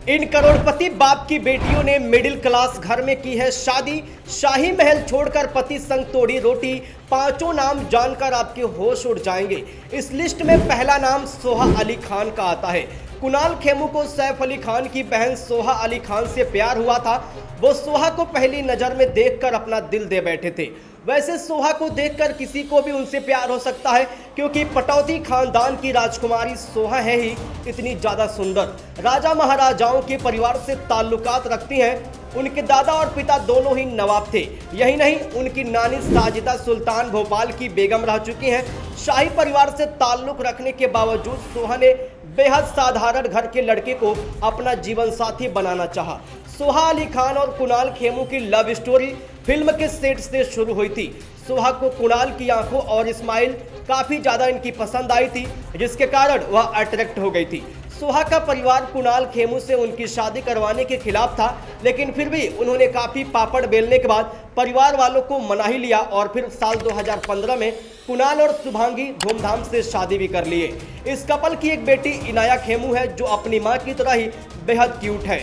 इन करोड़पति बाप की बेटियों ने मिडिल क्लास घर में की है शादी। शाही महल छोड़कर पति संग तोड़ी रोटी। पांचों नाम जानकर आपके होश उड़ जाएंगे। इस लिस्ट में पहला नाम सोहा अली खान का आता है। कुणाल खेमू को सैफ अली खान की बहन सोहा अली खान से प्यार हुआ था। वो सोहा को पहली नजर में देखकर अपना दिल दे बैठे थे। वैसे सोहा को देखकर किसी को भी उनसे प्यार हो सकता है, क्योंकि पटौदी खानदान की राजकुमारी सोहा है ही इतनी ज्यादा सुंदर। राजा महाराजाओं के परिवार से ताल्लुकात रखती हैं। उनके दादा और पिता दोनों ही नवाब थे। यही नहीं, उनकी नानी साजिदा सुल्तान भोपाल की बेगम रह चुकी हैं। शाही परिवार से ताल्लुक रखने के बावजूद सोहा ने बेहद साधारण घर के लड़के को अपना जीवन साथी बनाना चाहा। सोहा अली खान और कुणाल खेमू की लव स्टोरी फिल्म के सेट से शुरू हुई थी। सोहा को कुणाल की आंखों और स्माइल काफी ज्यादा इनकी पसंद आई थी, जिसके कारण वह अट्रैक्ट हो गई थी। सोहा का परिवार कुणाल खेमू से उनकी शादी करवाने के खिलाफ था, लेकिन फिर भी उन्होंने काफी पापड़ बेलने के बाद परिवार वालों को मना ही लिया और फिर साल 2015 में कुणाल और शुभांगी धूमधाम से शादी भी कर लिए। इस कपल की एक बेटी इनाया खेमू है, जो अपनी मां की तरह ही बेहद क्यूट है।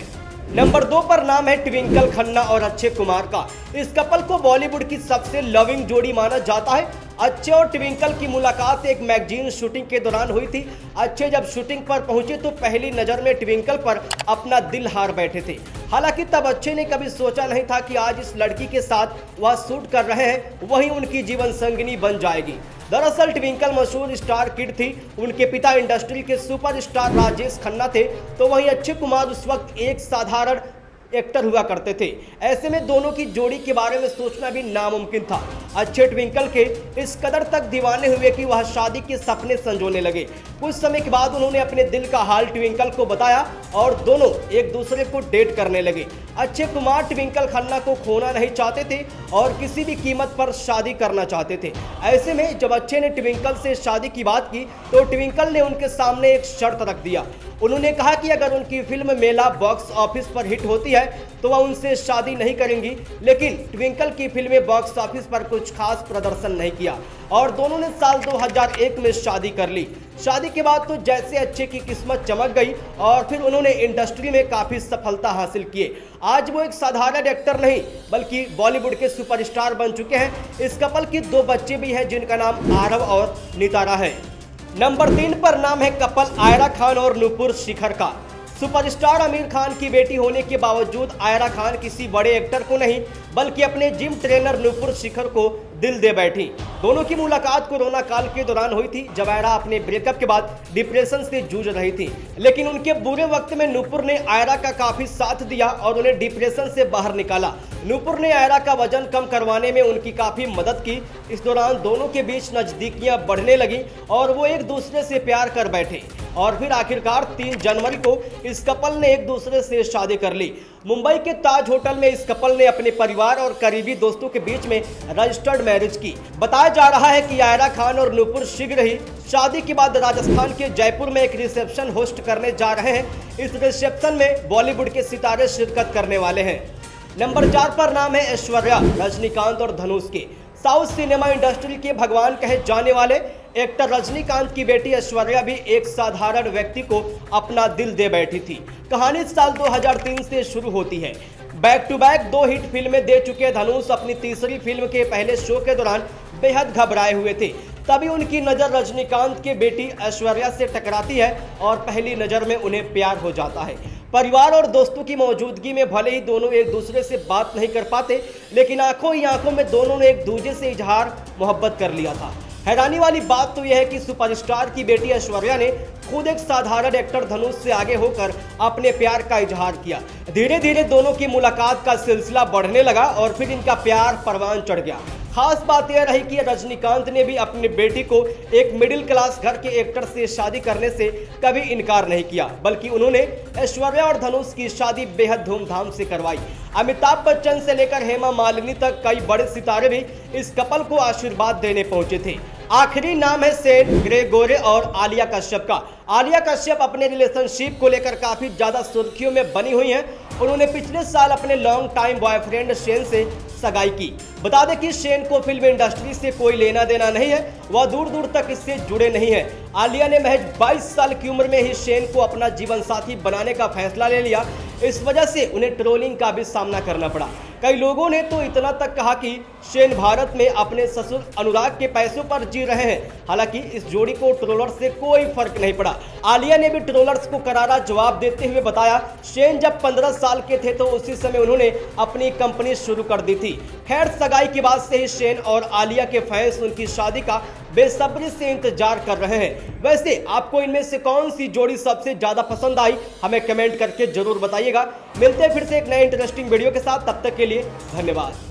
नंबर 2 पर नाम है ट्विंकल खन्ना और अक्षय कुमार का। इस कपल को बॉलीवुड की सबसे लविंग जोड़ी माना जाता है। अक्षय और ट्विंकल की मुलाकात एक मैगजीन शूटिंग के दौरान हुई थी। अक्षय जब शूटिंग पर पहुंचे तो पहली नजर में ट्विंकल पर अपना दिल हार बैठे थे। हालांकि तब अक्षय ने कभी सोचा नहीं था कि आज इस लड़की के साथ वह शूट कर रहे हैं वही उनकी जीवन संगिनी बन जाएगी। दरअसल ट्विंकल मशहूर स्टार किड थी। उनके पिता इंडस्ट्री के सुपरस्टार राजेश खन्ना थे, तो वहीं अक्षय कुमार उस वक्त एक साधारण एक्टर हुआ करते थे। ऐसे में दोनों की जोड़ी के बारे में सोचना भी नामुमकिन था। अक्षय ट्विंकल के इस कदर तक दीवाने हुए कि वह शादी के सपने संजोने लगे। कुछ समय के बाद उन्होंने अपने दिल का हाल ट्विंकल को बताया और दोनों एक दूसरे को डेट करने लगे। अक्षय कुमार ट्विंकल खन्ना को खोना नहीं चाहते थे और किसी भी कीमत पर शादी करना चाहते थे। ऐसे में जब अक्षय ने ट्विंकल से शादी की बात की तो ट्विंकल ने उनके सामने एक शर्त रख दिया। उन्होंने कहा कि अगर उनकी फिल्म मेला बॉक्स ऑफिस पर हिट होती है तो वह उनसे शादी नहीं करेंगी। लेकिन ट्विंकल की फिल्में बॉक्स ऑफिस पर कुछ खास प्रदर्शन नहीं किया और दोनों ने साल 2001 में शादी कर ली। शादी के बाद तो जैसे अक्षय की किस्मत चमक गई और फिर उन्होंने इंडस्ट्री में काफी सफलता हासिल किए। आज वो एक साधारण एक्टर नहीं बल्कि बॉलीवुड के सुपरस्टार बन चुके हैं। इस कपल की 2 बच्चे भी हैं, जिनका नाम आरव और नितारा है। नंबर 3 पर नाम है कपल आयरा खान और नूपुर शिखर का। सुपरस्टार आमिर खान की बेटी होने के बावजूद आयरा खान किसी बड़े एक्टर को नहीं बल्कि अपने जिम ट्रेनर नूपुर शिखर को दिल दे बैठी। दोनों की मुलाकात कोरोना काल के दौरान हुई थी, जब आयरा अपने ब्रेकअप के बाद डिप्रेशन से जूझ रही थी। लेकिन उनके बुरे वक्त में नूपुर ने आयरा का काफी साथ दिया और उन्हें डिप्रेशन से बाहर निकाला। नूपुर ने आयरा का वजन कम करवाने में उनकी काफी मदद की। इस दौरान दोनों के बीच नजदीकियां बढ़ने लगी और वो एक दूसरे से प्यार कर बैठे और फिर आखिरकार 3 जनवरी को इस कपल ने एक दूसरे से शादी कर ली। मुंबई के ताज होटल में इस कपल ने अपने परिवार और करीबी दोस्तों के बीच में रजिस्टर्ड मैरिज की। बताया जा रहा है कि आयरा खान और नूपुर शीघ्र ही शादी के बाद राजस्थान के जयपुर में एक रिसेप्शन होस्ट करने जा रहे हैं। इस रिसेप्शन में बॉलीवुड के सितारे शिरकत करने वाले हैं। नंबर 4 पर नाम है ऐश्वर्या, रजनीकांत और धनुष के। साउथ सिनेमा इंडस्ट्री के भगवान कहे जाने वाले एक्टर रजनीकांत की बेटी ऐश्वर्या भी एक साधारण व्यक्ति को अपना दिल दे बैठी थी। कहानी साल 2003 से शुरू होती है। बैक टू बैक 2 हिट फिल्में दे चुके धनुष अपनी तीसरी फिल्म के पहले शो के दौरान बेहद घबराए हुए थे। तभी उनकी नज़र रजनीकांत की बेटी ऐश्वर्या से टकराती है और पहली नज़र में उन्हें प्यार हो जाता है। परिवार और दोस्तों की मौजूदगी में भले ही दोनों एक दूसरे से बात नहीं कर पाते, लेकिन आंखों ही आंखों में दोनों ने एक दूसरे से इजहार मोहब्बत कर लिया था। हैरानी वाली बात तो यह है कि सुपरस्टार की बेटी ऐश्वर्या ने खुद एक साधारण एक्टर धनुष से आगे होकर अपने प्यार का इजहार किया। धीरे धीरे दोनों की मुलाकात का सिलसिला बढ़ने लगा और फिर इनका प्यार परवान चढ़ गया। खास बात यह रही कि रजनीकांत ने भी अपनी बेटी को एक मिडिल क्लास घर के एक्टर से शादी करने से कभी इनकार नहीं किया, बल्कि उन्होंने ऐश्वर्या और धनुष की शादी बेहद धूमधाम से करवाई। अमिताभ बच्चन से लेकर हेमा मालिनी तक कई बड़े सितारे भी इस कपल को आशीर्वाद देने पहुंचे थे। आखिरी नाम है शेन ग्रेगोरे और आलिया कश्यप का। आलिया कश्यप अपने रिलेशनशिप को लेकर काफी ज्यादा सुर्खियों में बनी हुई हैं। उन्होंने पिछले साल अपने लॉन्ग टाइम बॉयफ्रेंड शेन से सगाई की। बता दें कि शेन को फिल्म इंडस्ट्री से कोई लेना देना नहीं है, वह दूर दूर तक इससे जुड़े नहीं हैं। आलिया ने महज 22 साल की उम्र में ही शेन को अपना जीवन साथी बनाने का फैसला ले लिया। इस वजह से उन्हें ट्रोलिंग का भी सामना करना पड़ा। कई लोगों ने तो इतना तक कहा कि शेन भारत में अपने ससुर अनुराग के पैसों पर जी रहे हैं। हालांकि इस जोड़ी को ट्रोलर्स से कोई फर्क नहीं पड़ा। आलिया ने भी ट्रोलर्स को करारा जवाब देते हुए बताया, शेन जब 15 साल के थे तो उसी समय उन्होंने अपनी कंपनी शुरू कर दी थी। खैर, सगाई के बाद से ही शेन और आलिया के फैंस उनकी शादी का बेसब्री से इंतजार कर रहे हैं। वैसे आपको इनमें से कौन सी जोड़ी सबसे ज्यादा पसंद आई, हमें कमेंट करके जरूर बताइएगा। मिलते हैं फिर से एक नए इंटरेस्टिंग वीडियो के साथ, तब तक के लिए धन्यवाद।